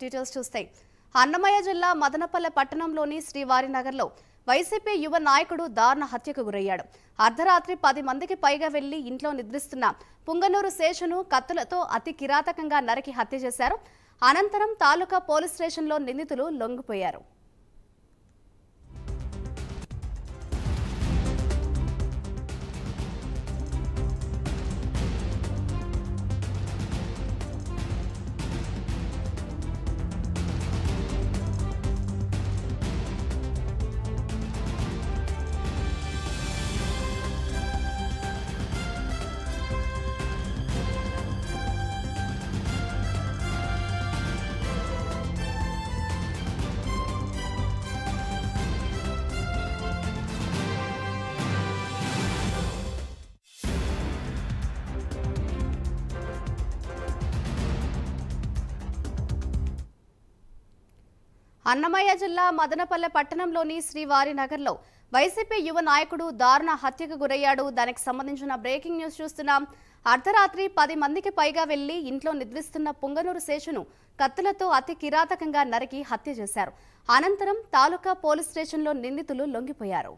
Details చూస్తే అన్నమయ్య జిల్లా మదనపల్లె పట్టణంలోని శ్రీవారినగర్లో వైసీపీ యువ నాయకుడు దారుణ హత్యకు గురయ్యాడు. అర్ధరాత్రి 10 మందికి పైగా వెళ్లి ఇంట్లో నిద్రిస్తున్న పుంగనూరు శేషును కత్తులతో అతి కిరాతకంగా నరికి హత్య చేశారు. అనంతరం తాలూకా పోలీస్ స్టేషన్లో నిందితులు లొంగిపోయారు. అన్నమయ్య జిల్లా మదనపల్లె పట్టణంలోని శ్రీవారినగర్లో వైసీపీ యువ నాయకుడు దారుణ హత్యకు గురయ్యాడు. దానికి సంబంధించిన బ్రేకింగ్ న్యూస్ చూస్తున్నాం. అర్ధరాత్రి 10 మందికి పైగా వెళ్లి ఇంట్లో నిద్రిస్తున్న పుంగనూరు శేషును కత్తులతో అతి కిరాతకంగా నరికి హత్య చేశారు. అనంతరం తాలూకా పోలీస్ స్టేషన్లో నిందితులు లొంగిపోయారు.